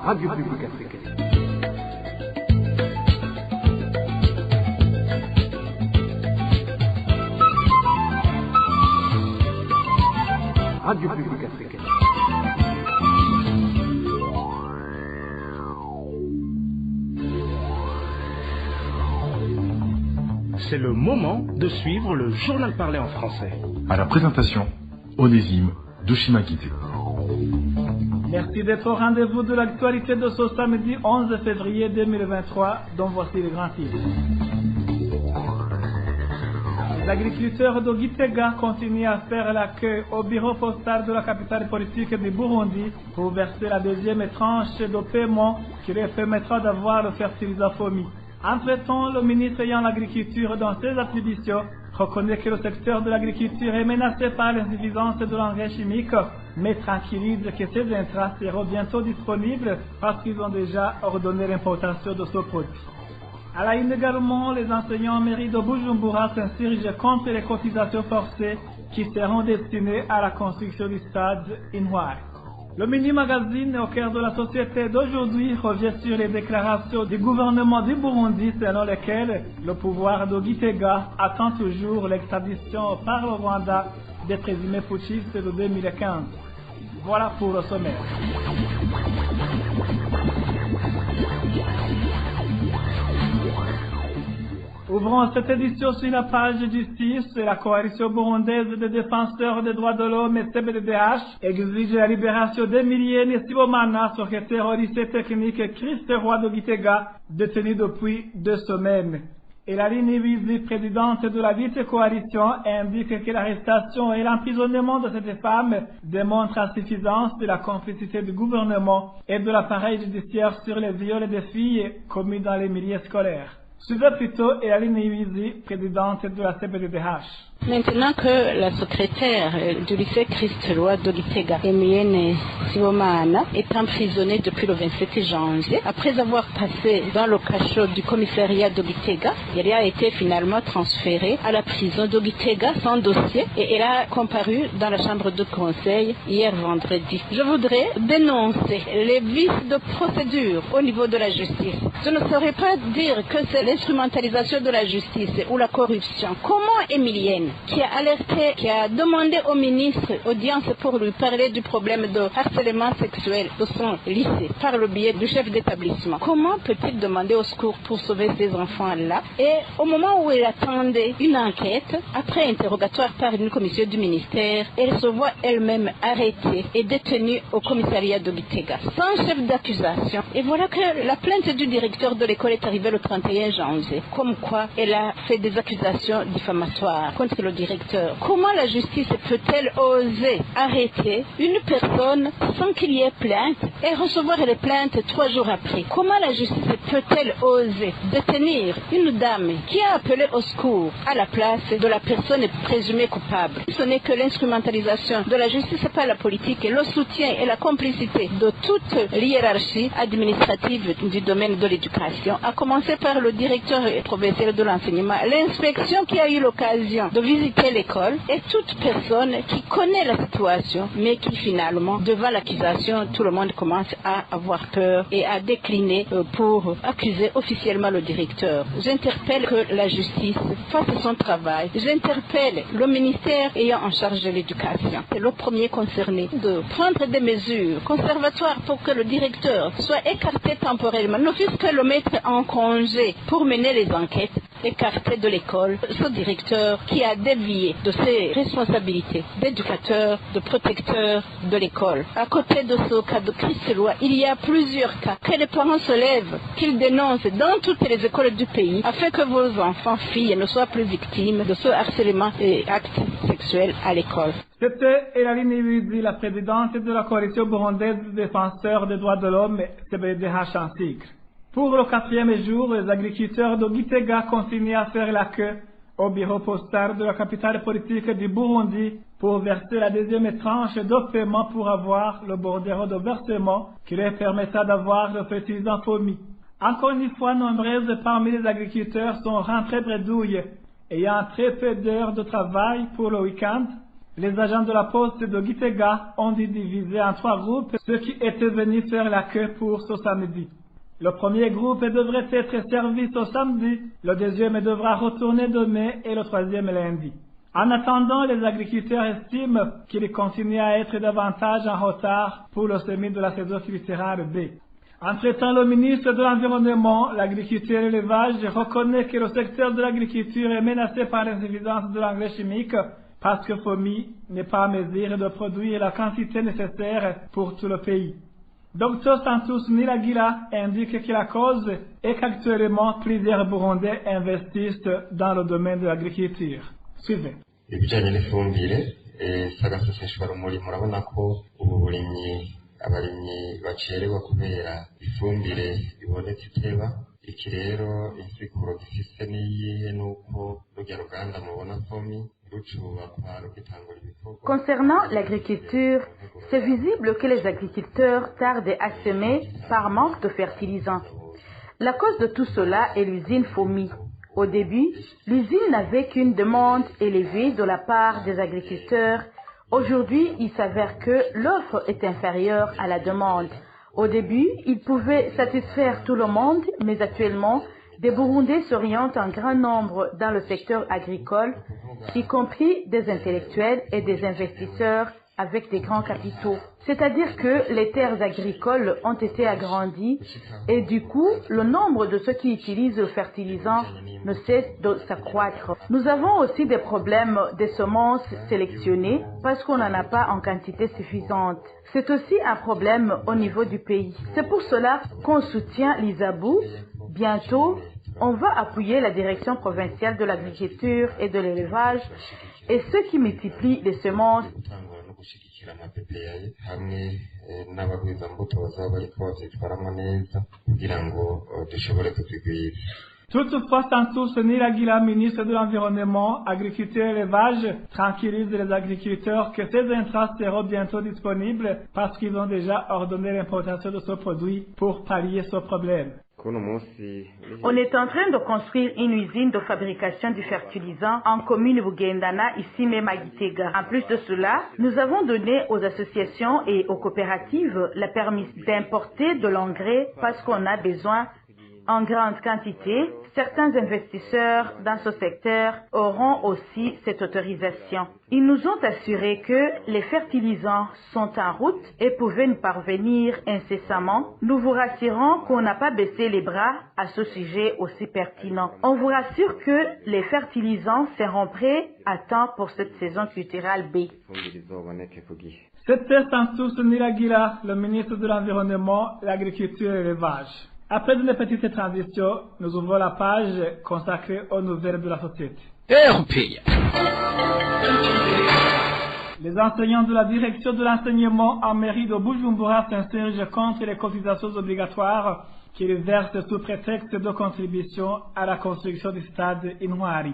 Radio Publique Africaine. Radio Publique Africaine. C'est le moment de suivre le journal parlé en français. À la présentation, Onésime Douchimakité. Merci d'être au rendez-vous de l'actualité de ce samedi 11 février 2023, dont voici les grands titres. Les agriculteurs de Gitega continuent à faire l'accueil au bureau postal de la capitale politique du Burundi pour verser la deuxième tranche de paiement qui leur permettra d'avoir le fertilisant FOMI. Entre-temps, le ministre ayant l'agriculture dans ses attributions reconnaît que le secteur de l'agriculture est menacé par l'insuffisance de l'engrais chimique, mais tranquillise que ces intrants seront bientôt disponibles parce qu'ils ont déjà ordonné l'importation de ce produit. À la une également, les enseignants en mairie de Bujumbura s'insurgent contre les cotisations forcées qui seront destinées à la construction du stade Intwari. Le mini-magazine au cœur de la société d'aujourd'hui revient sur les déclarations du gouvernement du Burundi selon lesquelles le pouvoir de Gitega attend toujours l'extradition par le Rwanda des présumés putschistes de 2015. Voilà pour le sommaire. Ouvrons cette édition sur la page justice. La coalition burundaise des défenseurs des droits de l'homme et CBDH exige la libération d'Emilienne Sibomana, secrétaire au lycée technique Christ Roi de Gitega, détenu depuis 2 semaines. Et la ligne vice-présidente de la dite coalition indique que l'arrestation et l'emprisonnement de cette femme démontrent l'insuffisance de la complicité du gouvernement et de l'appareil judiciaire sur les viols des filles commis dans les milieux scolaires. Suivez plutôt Eline Iwizi, présidente de la CBDH. Maintenant que la secrétaire du lycée Christ-Roi de Gitega, Emilienne Sibomana, est emprisonnée depuis le 27 janvier, après avoir passé dans le cachot du commissariat de Gitega, elle a été finalement transférée à la prison de Gitega sans dossier et elle a comparu dans la chambre de conseil hier vendredi. Je voudrais dénoncer les vices de procédure au niveau de la justice. Je ne saurais pas dire que c'est l'instrumentalisation de la justice ou la corruption. Comment Emilienne, qui a alerté, qui a demandé au ministre audience pour lui parler du problème de harcèlement sexuel de son lycée par le biais du chef d'établissement, comment peut-il demander au secours pour sauver ces enfants-là? Et au moment où elle attendait une enquête, après interrogatoire par une commission du ministère, elle se voit elle-même arrêtée et détenue au commissariat de Gitega, sans chef d'accusation. Et voilà que la plainte du directeur de l'école est arrivée le 31 janvier, comme quoi elle a fait des accusations diffamatoires contre le directeur. Comment la justice peut-elle oser arrêter une personne sans qu'il y ait plainte et recevoir les plaintes 3 jours après? Comment la justice peut-elle oser détenir une dame qui a appelé au secours à la place de la personne présumée coupable? Ce n'est que l'instrumentalisation de la justice par la politique et le soutien et la complicité de toute l'hiérarchie administrative du domaine de l'éducation, à commencer par le directeur provincial de l'enseignement, l'inspection qui a eu l'occasion de visiter l'école et toute personne qui connaît la situation mais qui finalement, devant l'accusation, tout le monde commence à avoir peur et à décliner pour accuser officiellement le directeur. J'interpelle que la justice fasse son travail. J'interpelle le ministère ayant en charge de l'éducation. C'est le premier concerné de prendre des mesures conservatoires pour que le directeur soit écarté temporairement, ne fût-ce que le mettre en congé pour mener les enquêtes, écarté de l'école ce directeur qui a dévié de ses responsabilités d'éducateur, de protecteur de l'école. À côté de ce cas de Christ-Roi, il y a plusieurs cas que les parents se lèvent, qu'ils dénoncent dans toutes les écoles du pays, afin que vos enfants, filles, ne soient plus victimes de ce harcèlement et actes sexuels à l'école. C'était Eline Iwizi, la présidente de la coalition burundaise des défenseurs des droits de l'homme, CBDH en sigle. Pour le 4e jour, les agriculteurs de Gitega continuent à faire la queue au bureau postal de la capitale politique du Burundi pour verser la deuxième tranche de paiement pour avoir le bordereau de versement qui leur permettra d'avoir le fertilisant FOMI. Encore une fois, nombreuses parmi les agriculteurs sont rentrés bredouilles, ayant très peu d'heures de travail pour le week-end. Les agents de la poste de Gitega ont été divisés en 3 groupes, ceux qui étaient venus faire la queue pour ce samedi. Le premier groupe devrait être servi ce samedi, le deuxième devra retourner demain et le troisième lundi. En attendant, les agriculteurs estiment qu'ils continuent à être davantage en retard pour le semis de la saison culturale B. Entre-temps, le ministre de l'Environnement, l'Agriculture et l'Élevage reconnaît que le secteur de l'agriculture est menacé par l'insuffisance de l'engrais chimique parce que FOMI n'est pas en mesure de produire la quantité nécessaire pour tout le pays. Dr Santos Niragira indique que la cause est qu'actuellement plusieurs Burundais investissent dans le domaine de l'agriculture. Suivez. Ibijanye n'ifumbire sagaseseshwa rumuri murabona ko ubu burimyi abarimyi bacerewa kubera ifumbire ibonetse iteba. Iki rero insiguro gifise niyihe nuko rujya ruganda mubona FOMI rucubakwa rugitangura ibikorwa. Concernant l'agriculture, c'est visible que les agriculteurs tardent à semer par manque de fertilisants. La cause de tout cela est l'usine FOMI. Au début, l'usine n'avait qu'une demande élevée de la part des agriculteurs. Aujourd'hui, il s'avère que l'offre est inférieure à la demande. Au début, ils pouvaient satisfaire tout le monde, mais actuellement, des Burundais s'orientent en grand nombre dans le secteur agricole, y compris des intellectuels et des investisseurs avec des grands capitaux. C'est-à-dire que les terres agricoles ont été agrandies et du coup, le nombre de ceux qui utilisent le fertilisant ne cesse de s'accroître. Nous avons aussi des problèmes des semences sélectionnées parce qu'on n'en a pas en quantité suffisante. C'est aussi un problème au niveau du pays. C'est pour cela qu'on soutient l'Isabou. Bientôt, on va appuyer la direction provinciale de l'agriculture et de l'élevage et ceux qui multiplient les semences. Toutefois, Santos Niragira, ministre de l'Environnement, Agriculture et Élevage, tranquillise les agriculteurs que ces intrants seront bientôt disponibles parce qu'ils ont déjà ordonné l'importation de ce produit pour pallier ce problème. On est en train de construire une usine de fabrication du fertilisant en commune Bugendana, ici même à Gitega. En plus de cela, nous avons donné aux associations et aux coopératives la permission d'importer de l'engrais parce qu'on a besoin en grande quantité. Certains investisseurs dans ce secteur auront aussi cette autorisation. Ils nous ont assuré que les fertilisants sont en route et pouvaient nous parvenir incessamment. Nous vous rassurons qu'on n'a pas baissé les bras à ce sujet aussi pertinent. On vous rassure que les fertilisants seront prêts à temps pour cette saison culturelle B. C'était Santos Niragira, le ministre de l'Environnement, l'Agriculture et l'Élevage. Après une petite transition, nous ouvrons la page consacrée aux nouvelles de la société. Les enseignants de la direction de l'enseignement en mairie de Bujumbura s'insurgent contre les cotisations obligatoires qu'ils versent sous prétexte de contribution à la construction du stade Intwari.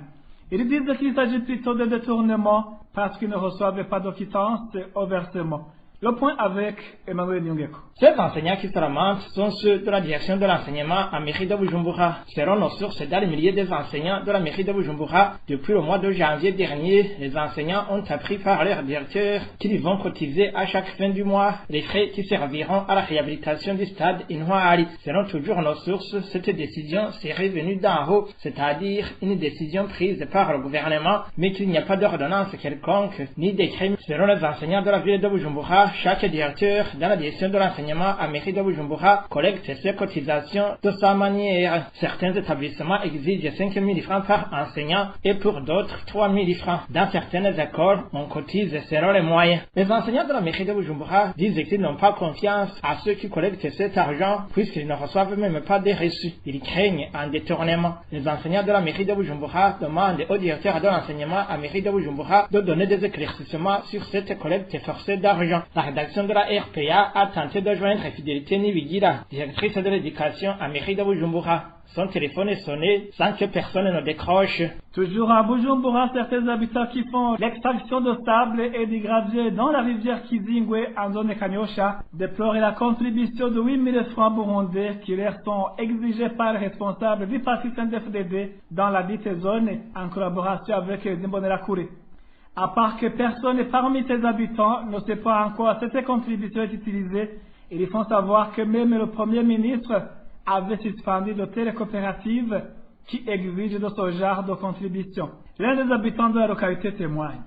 Ils disent qu'il s'agit plutôt de détournement parce qu'ils ne reçoivent pas de quittance au versement. Le point avec Emmanuel Nyungeko. Ces enseignants qui se lamentent sont ceux de la direction de l'enseignement à mairie de Bujumbura. Selon nos sources, dans les milliers des enseignants de la mairie de Bujumbura, depuis le mois de janvier dernier, les enseignants ont appris par leur directeur qu'ils vont cotiser à chaque fin du mois les frais qui serviront à la réhabilitation du stade Intwari. Selon toujours nos sources, cette décision serait venue d'en haut, c'est-à-dire une décision prise par le gouvernement, mais qu'il n'y a pas d'ordonnance quelconque, ni décret. Selon les enseignants de la ville de Bujumbura, chaque directeur dans la direction de l'enseignement à mairie de Bujumbura collecte ses cotisations de sa manière. Certains établissements exigent 5 000 francs par enseignant et pour d'autres 3 000 francs. Dans certaines écoles, on cotise selon les moyens. Les enseignants de la mairie de Bujumbura disent qu'ils n'ont pas confiance à ceux qui collectent cet argent puisqu'ils ne reçoivent même pas des reçus. Ils craignent un détournement. Les enseignants de la mairie de Bujumbura demandent au directeur de l'enseignement à mairie de Bujumbura de donner des éclaircissements sur cette collecte forcée d'argent. La rédaction de la RPA a tenté de joindre Fidélité Nibigira, directrice de l'éducation à mairie de Bujumbura. Son téléphone est sonné sans que personne ne décroche. Toujours à Bujumbura, certains habitants qui font l'extraction de sable et du gravier dans la rivière Kizingwe en zone Kanyosha déplorent la contribution de 8 000 francs burundais qui leur sont exigés par les responsables du parti CNDD-FDD dans la dite zone en collaboration avec Zimbonerakure. À part que personne parmi tes habitants ne sait pas encore cette contribution est utilisée, ils font savoir que même le Premier ministre avait suspendu de telles coopératives qui exigent de ce genre de contribution. L'un des habitants de la localité témoigne.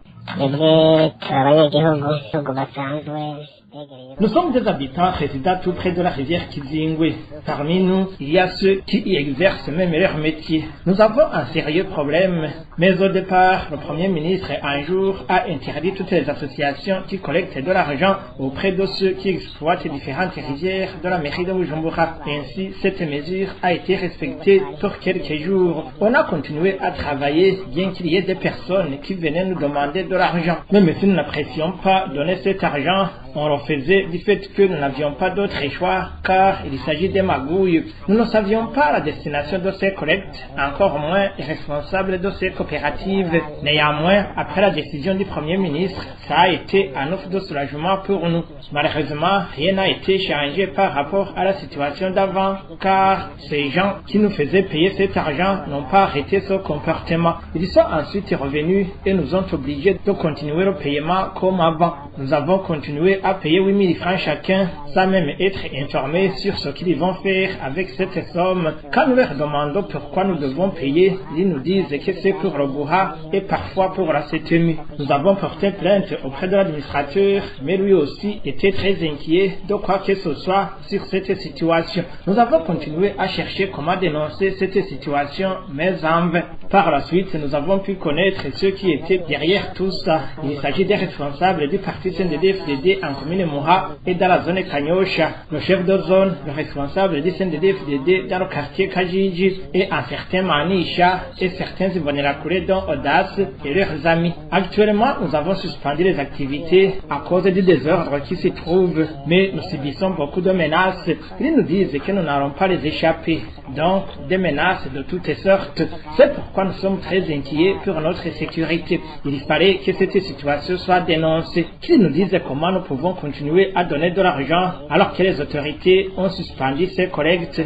Nous sommes des habitants résidant tout près de la rivière Kizingwe. Parmi nous, il y a ceux qui y exercent même leur métier. Nous avons un sérieux problème, mais au départ, le Premier ministre un jour a interdit toutes les associations qui collectent de l'argent auprès de ceux qui exploitent différentes rivières de la mairie de Bujumbura. Ainsi, cette mesure a été respectée pour quelques jours. On a continué à travailler, bien qu'il y ait des personnes qui venaient nous demander de l'argent. Même si nous n'apprécions pas donner cet argent, on le faisait du fait que nous n'avions pas d'autre choix, car il s'agit des magouilles. Nous ne savions pas la destination de ces collectes, encore moins les responsables de ces coopératives. Néanmoins, après la décision du Premier ministre, ça a été un offre de soulagement pour nous. Malheureusement, rien n'a été changé par rapport à la situation d'avant, car ces gens qui nous faisaient payer cet argent n'ont pas arrêté ce comportement. Ils sont ensuite revenus et nous ont obligés de continuer le paiement comme avant. Nous avons continué à payer 8 000 francs chacun, sans même être informés sur ce qu'ils vont faire avec cette somme. Quand nous leur demandons pourquoi nous devons payer, ils nous disent que c'est pour le Bouha et parfois pour la CTMU. Nous avons porté plainte auprès de l'administrateur, mais lui aussi était très inquiet de quoi que ce soit sur cette situation. Nous avons continué à chercher comment dénoncer cette situation, mais en vain. Par la suite, nous avons pu connaître ceux qui étaient derrière tout ça. Il s'agit des responsables du parti CNDD-FDD en commune Moura et dans la zone Kanyosha, le chef de zone, le responsable du CNDD-FDD dans le quartier Kajiji et un certain Manisha et certains Ivonerakure dont Audace et leurs amis. Actuellement, nous avons suspendu les activités à cause du désordre qui s'y trouve, mais nous subissons beaucoup de menaces. Ils nous disent que nous n'allons pas les échapper, donc des menaces de toutes sortes. C'est pourquoi nous sommes très inquiets pour notre sécurité. Il fallait que cette situation soit dénoncée. Qu'ils nous disent comment nous pouvons continuer à donner de l'argent alors que les autorités ont suspendu ces collectes.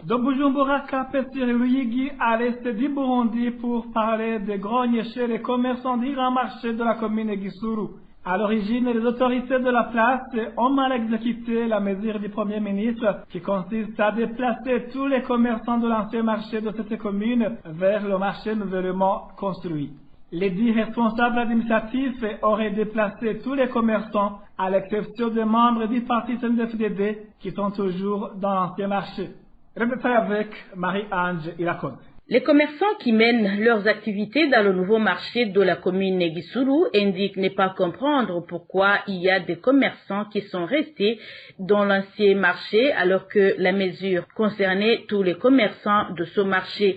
De Bujumbura, Kapesir Luyigi à l'est du Burundi pour parler des grognes chez les commerçants du grand marché de la commune Gisuru. À l'origine, les autorités de la place ont mal exécuté la mesure du Premier ministre qui consiste à déplacer tous les commerçants de l'ancien marché de cette commune vers le marché nouvellement construit. Les 10 responsables administratifs auraient déplacé tous les commerçants à l'exception des membres du parti CNDD-FDD qui sont toujours dans l'ancien marché. Répétez avec Marie-Ange Irakoze. Les commerçants qui mènent leurs activités dans le nouveau marché de la commune Gisuru indiquent ne pas comprendre pourquoi il y a des commerçants qui sont restés dans l'ancien marché alors que la mesure concernait tous les commerçants de ce marché.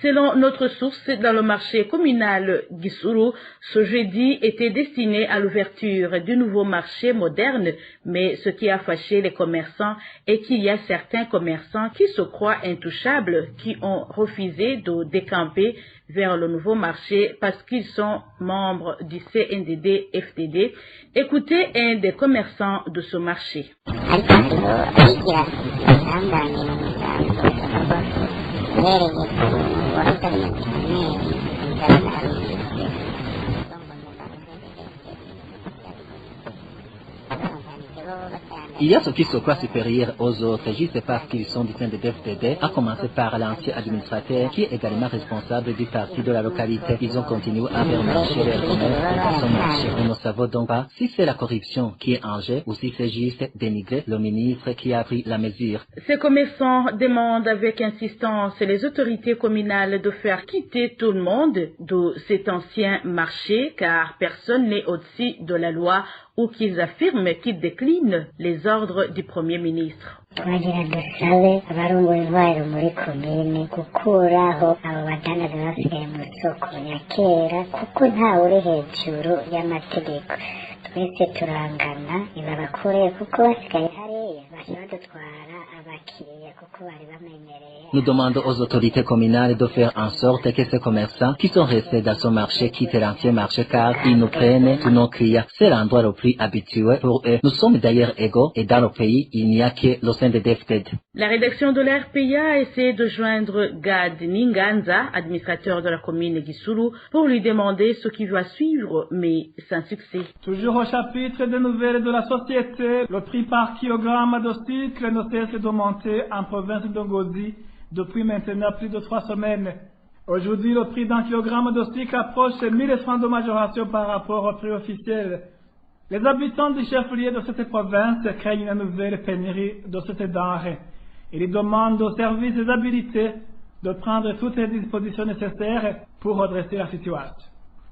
Selon notre source, dans le marché communal Gisuru, ce jeudi était destiné à l'ouverture du nouveau marché moderne, mais ce qui a fâché les commerçants est qu'il y a certains commerçants qui se croient intouchables, qui ont refusé de décamper vers le nouveau marché parce qu'ils sont membres du CNDD-FDD. Écoutez un des commerçants de ce marché. Il y a ceux qui se croient supérieurs aux autres juste parce qu'ils sont du CNDD-FDD, à commencer par l'ancien administrateur qui est également responsable du parti de la localité. Ils ont continué à faire marcher leur commerce dans son marché. Nous ne savons donc pas si c'est la corruption qui est en jeu ou si c'est juste dénigrer le ministre qui a pris la mesure. Ces commerçants demandent avec insistance les autorités communales de faire quitter tout le monde de cet ancien marché car personne n'est au-dessus de la loi ou qu'ils affirment qu'ils déclinent les ordres du Premier ministre. twagira dusabe abarongoye intwaro muri komine gukuraho abo badandaza basigaye mu soko ya kera kuko ntawe uri hejuru y'amategeko twese turangana ibabakoreye kuko basigaye hariya bashobora dutwara abakiriya kuko bari bamenyereye. Nous demandons aux autorités communales de faire en sorte que ces commerçants qui sont restés dans ce marché quittent l'ancien marché car ils nous prennent tous nos clients. C'est l'endroit le plus habitué pour eux. Nous sommes d'ailleurs égaux et dans le pays, il n'y a que le sein de DFTED. La rédaction de la RPA a essayé de joindre Gad Ninganza, administrateur de la commune Gisuru, pour lui demander ce qui va suivre, mais sans succès. Toujours au chapitre des nouvelles de la société, le prix par kilogramme de sucre ne cesse d'augmenter en province d'Ongozi depuis maintenant plus de 3 semaines. Aujourd'hui, le prix d'un kilogramme de sucre approche 1000 francs de majoration par rapport au prix officiel. Les habitants du chef-lieu de cette province craignent une nouvelle pénurie de cette denrée. Ils demandent aux services habilités de prendre toutes les dispositions nécessaires pour redresser la situation.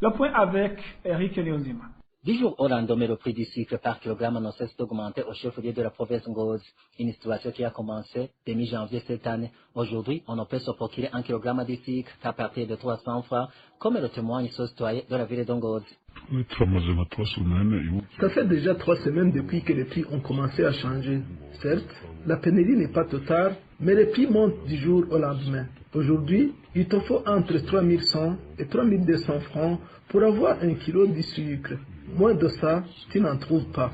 Le point avec Eric Eliozima. 10 jours au lendemain, le prix du sucre par kilogramme ne cesse d'augmenter au chef-lieu de la province Ngozi. Une situation qui a commencé dès mi-janvier cette année. Aujourd'hui, on ne peut se procurer un kilogramme de sucre qu'à partir de 300 francs, comme le témoigne ce citoyen de la ville d'Ngozi. Ça fait déjà 3 semaines depuis que les prix ont commencé à changer. Certes, la pénurie n'est pas totale, mais les prix montent du jour au lendemain. Aujourd'hui, il te faut entre 3100 et 3200 francs pour avoir un kilo de sucre. Moins de ça, tu n'en trouves pas.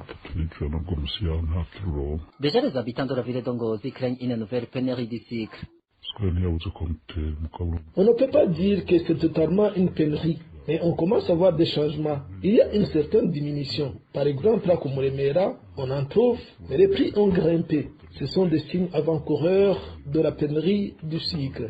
Déjà, les habitants de la ville d'Ngozi craignent une nouvelle pénurie de sucre. On ne peut pas dire que c'est totalement une pénurie, mais on commence à voir des changements. Il y a une certaine diminution. Par exemple, à Kumuremera, on en trouve, mais les prix ont grimpé. Ce sont des signes avant-coureurs de la pénurie du sucre.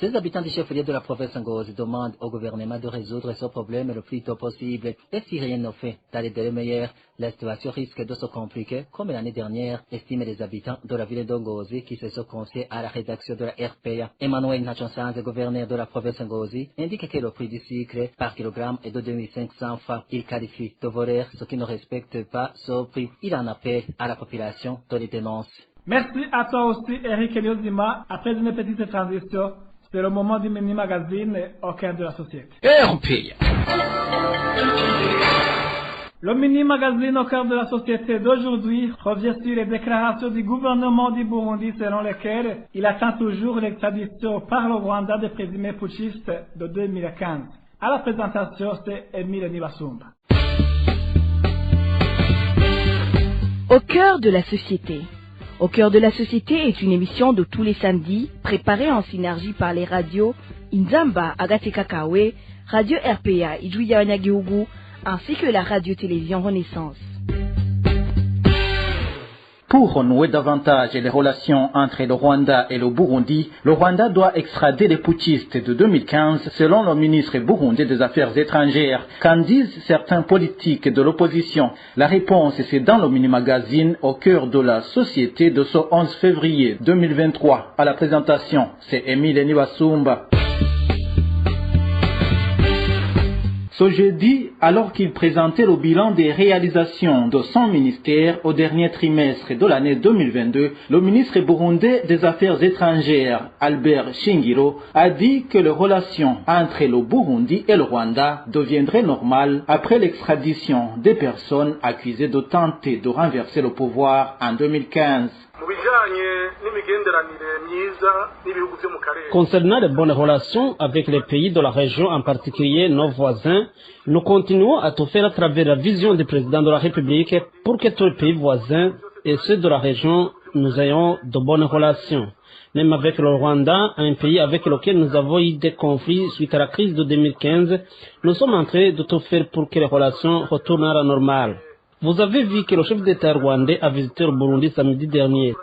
Ces habitants du chef-lieu de la province Ngozi demandent au gouvernement de résoudre ce problème le plus tôt possible. Et si rien n'est fait dans les délais meilleurs, la situation risque de se compliquer, comme l'année dernière, estiment les habitants de la ville d'Ngozi qui se sont confiés à la rédaction de la RPA. Emmanuel Nachonsanze, gouverneur de la province Ngozi, indique que le prix du sucre par kilogramme est de 2500 francs. Il qualifie de voleur ceux qui ne respectent pas ce prix. Il en appelle à la population de les dénoncer. Merci à toi aussi, Eric Eliozima. Après une petite transition, c'est le moment du mini-magazine au cœur de la société. Le mini-magazine au cœur de la société d'aujourd'hui revient sur les déclarations du gouvernement du Burundi selon lesquelles il attend toujours l'extradition par le Rwanda des présumés putschistes de 2015. À la présentation, c'est Emile Nibasumba. Au cœur de la société. Au cœur de la société est une émission de tous les samedis, préparée en synergie par les radios Inzamba, Agateka Kawe, Radio RPA, Ijuya Wanyagihugu, ainsi que la radio-télévision Renaissance. Pour renouer davantage les relations entre le Rwanda et le Burundi, le Rwanda doit extrader les putschistes de 2015, selon le ministre burundais des Affaires étrangères. Qu'en disent certains politiques de l'opposition? La réponse, c'est dans le mini-magazine au cœur de la société de ce 11 février 2023. À la présentation, c'est Emile Nibasumba. Ce jeudi, alors qu'il présentait le bilan des réalisations de son ministère au dernier trimestre de l'année 2022, le ministre burundais des Affaires étrangères, Albert Shingiro, a dit que les relations entre le Burundi et le Rwanda deviendraient normales après l'extradition des personnes accusées de tenter de renverser le pouvoir en 2015. Concernant les bonnes relations avec les pays de la région, en particulier nos voisins, nous continuons à tout faire à travers la vision du président de la République pour que tous les pays voisins et ceux de la région, nous ayons de bonnes relations. Même avec le Rwanda, un pays avec lequel nous avons eu des conflits suite à la crise de 2015, nous sommes en train de tout faire pour que les relations retournent à la normale. Vous avez vu que le chef d'État rwandais a visité le Burundi samedi dernier.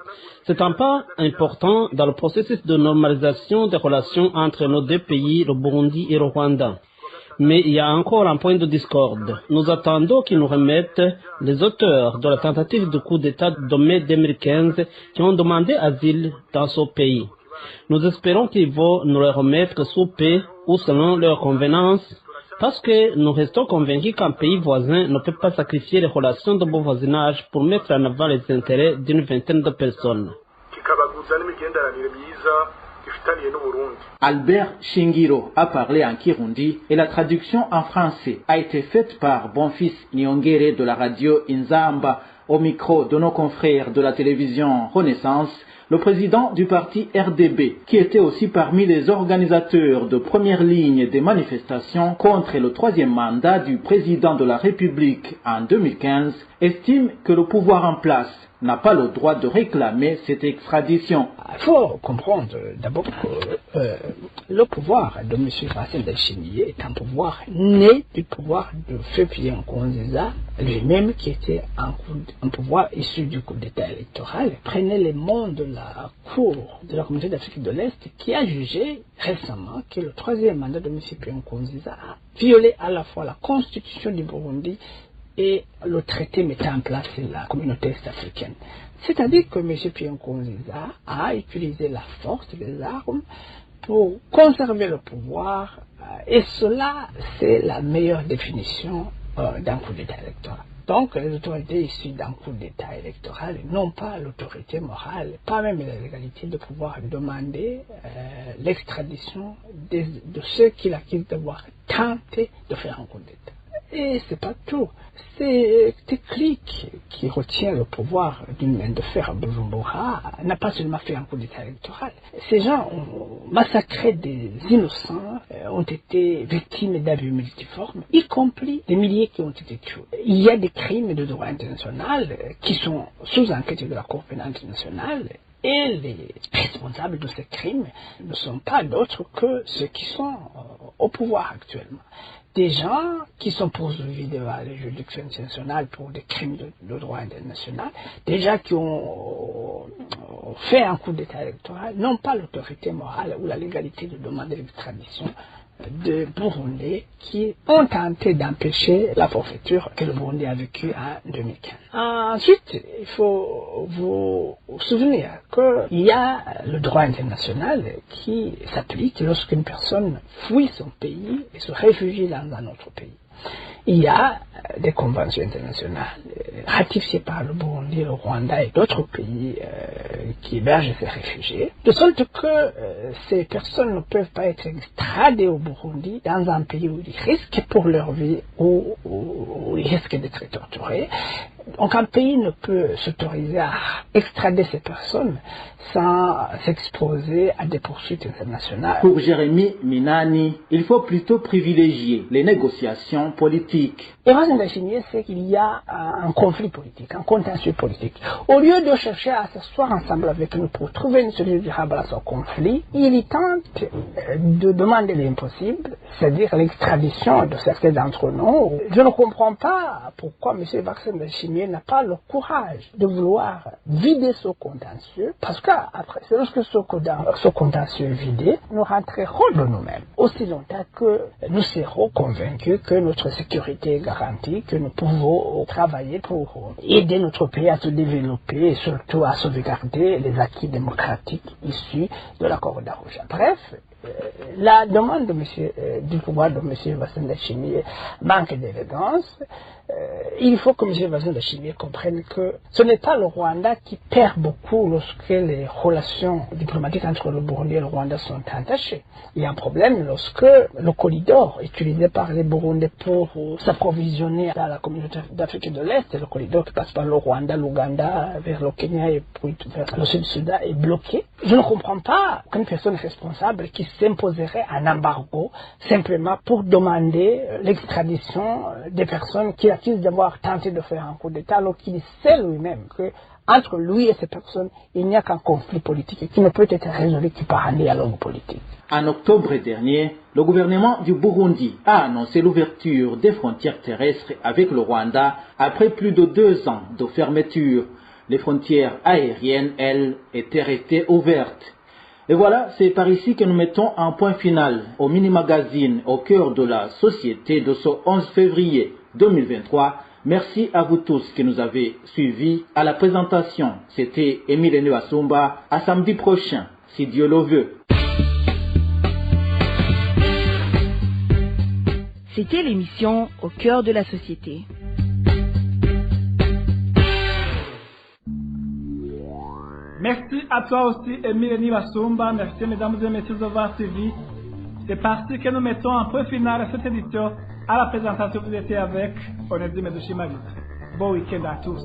C'est un pas important dans le processus de normalisation des relations entre nos deux pays, le Burundi et le Rwanda. Mais il y a encore un point de discorde. Nous attendons qu'ils nous remettent les auteurs de la tentative de coup d'État de mai 2015 qui ont demandé asile dans ce pays. Nous espérons qu'ils vont nous les remettre sous paix ou selon leur convenance, parce que nous restons convaincus qu'un pays voisin ne peut pas sacrifier les relations de bon voisinage pour mettre en avant les intérêts d'une vingtaine de personnes. Albert Shingiro a parlé en Kirundi et la traduction en français a été faite par Bonfils Nyongere de la radio Inzamba. Au micro de nos confrères de la télévision Renaissance, le président du parti RDB, qui était aussi parmi les organisateurs de première ligne des manifestations contre le troisième mandat du président de la République en 2015, estime que le pouvoir en place n'a pas le droit de réclamer cette extradition. Il faut comprendre d'abord que le pouvoir de M. Fassel Ndayishimiye est un pouvoir né du pouvoir de Feu Pierre Nkurunziza lui-même, qui était un pouvoir issu du coup d'État électoral. Prenez les membres de la Cour de la Communauté d'Afrique de l'Est qui a jugé récemment que le troisième mandat de M. Pierre Nkurunziza a violé à la fois la constitution du Burundi et le traité mettant en place la communauté est-africaine. C'est-à-dire que M. Pierre Nkurunziza a utilisé la force des armes pour conserver le pouvoir, et cela, c'est la meilleure définition d'un coup d'État électoral. Donc, les autorités issues d'un coup d'État électoral n'ont pas l'autorité morale, pas même la légalité de pouvoir demander l'extradition de ceux qui l'accusent d'avoir tenté de faire un coup d'État. Et c'est pas tout. C'est clique qui retient le pouvoir d'une main de fer à Bujumbura n'a pas seulement fait un coup d'État électoral. Ces gens ont massacré des innocents, ont été victimes d'abus multiformes, y compris des milliers qui ont été tués. Il y a des crimes de droit international qui sont sous enquête de la Cour pénale internationale. Et les responsables de ces crimes ne sont pas d'autres que ceux qui sont au pouvoir actuellement. Des gens qui sont poursuivis devant les juridictions internationales pour des crimes de droit international, des gens qui ont fait un coup d'État électoral, n'ont pas l'autorité morale ou la légalité de demander l'extradition de Burundais qui ont tenté d'empêcher la forfaiture que le Burundi a vécue en 2015. Ensuite, il faut vous souvenir qu'il y a le droit international qui s'applique lorsqu'une personne fuit son pays et se réfugie dans un autre pays. Il y a des conventions internationales ratifiées par le Burundi, le Rwanda et d'autres pays qui hébergent ces réfugiés, de sorte que ces personnes ne peuvent pas être extradées au Burundi dans un pays où ils risquent pour leur vie ou où ils risquent d'être torturés. Donc un pays ne peut s'autoriser à extrader ces personnes sans s'exposer à des poursuites internationales. Pour Jérémy Minani, il faut plutôt privilégier les négociations politiques. Et Fassel Ndayishimiye, c'est qu'il y a un conflit politique, un contentieux politique. Au lieu de chercher à s'asseoir ensemble avec nous pour trouver une solution durable à ce conflit, il tente de demander l'impossible, c'est-à-dire l'extradition de certains d'entre nous. Je ne comprends pas pourquoi M. Fassel Ndayishimiye n'a pas le courage de vouloir vider ce contentieux, parce qu'après, c'est lorsque ce contentieux est vidé, nous rentrerons de nous-mêmes. Aussi longtemps que nous serons convaincus que notre sécurité est garantie, que nous pouvons travailler pour aider notre pays à se développer et surtout à sauvegarder les acquis démocratiques issus de l'accord d'Arusha. Bref, la demande du pouvoir de M. Fassel Ndayishimiye manque d'élégance. Il faut que M. Fassel Ndayishimiye comprenne que ce n'est pas le Rwanda qui perd beaucoup lorsque les relations diplomatiques entre le Burundi et le Rwanda sont entachées. Il y a un problème lorsque le corridor utilisé par les Burundais pour s'approvisionner dans la communauté d'Afrique de l'Est, le corridor qui passe par le Rwanda, l'Ouganda, vers le Kenya et puis vers le Sud-Soudan est bloqué. Je ne comprends pas qu'une personne responsable qui s'imposerait un embargo simplement pour demander l'extradition des personnes qui accusent d'avoir tenté de faire un coup d'État, alors qu'il sait lui-même que entre lui et ces personnes, il n'y a qu'un conflit politique qui ne peut être résolu que par un dialogue politique. En octobre dernier, le gouvernement du Burundi a annoncé l'ouverture des frontières terrestres avec le Rwanda après plus de 2 ans de fermeture. Les frontières aériennes, elles, étaient restées ouvertes. Et voilà, c'est par ici que nous mettons un point final au mini-magazine au cœur de la société de ce 11 février 2023. Merci à vous tous qui nous avez suivis. À la présentation, c'était Émile Nwasumba. À samedi prochain, si Dieu le veut. C'était l'émission Au cœur de la société. Merci à toi aussi, Émile Nwasumba. Merci, mesdames et messieurs, d'avoir suivi. C'est parti que nous mettons un point final à cette édition. À la présentation, vous étiez avec Onésime Dushimagite. Bon week-end à tous.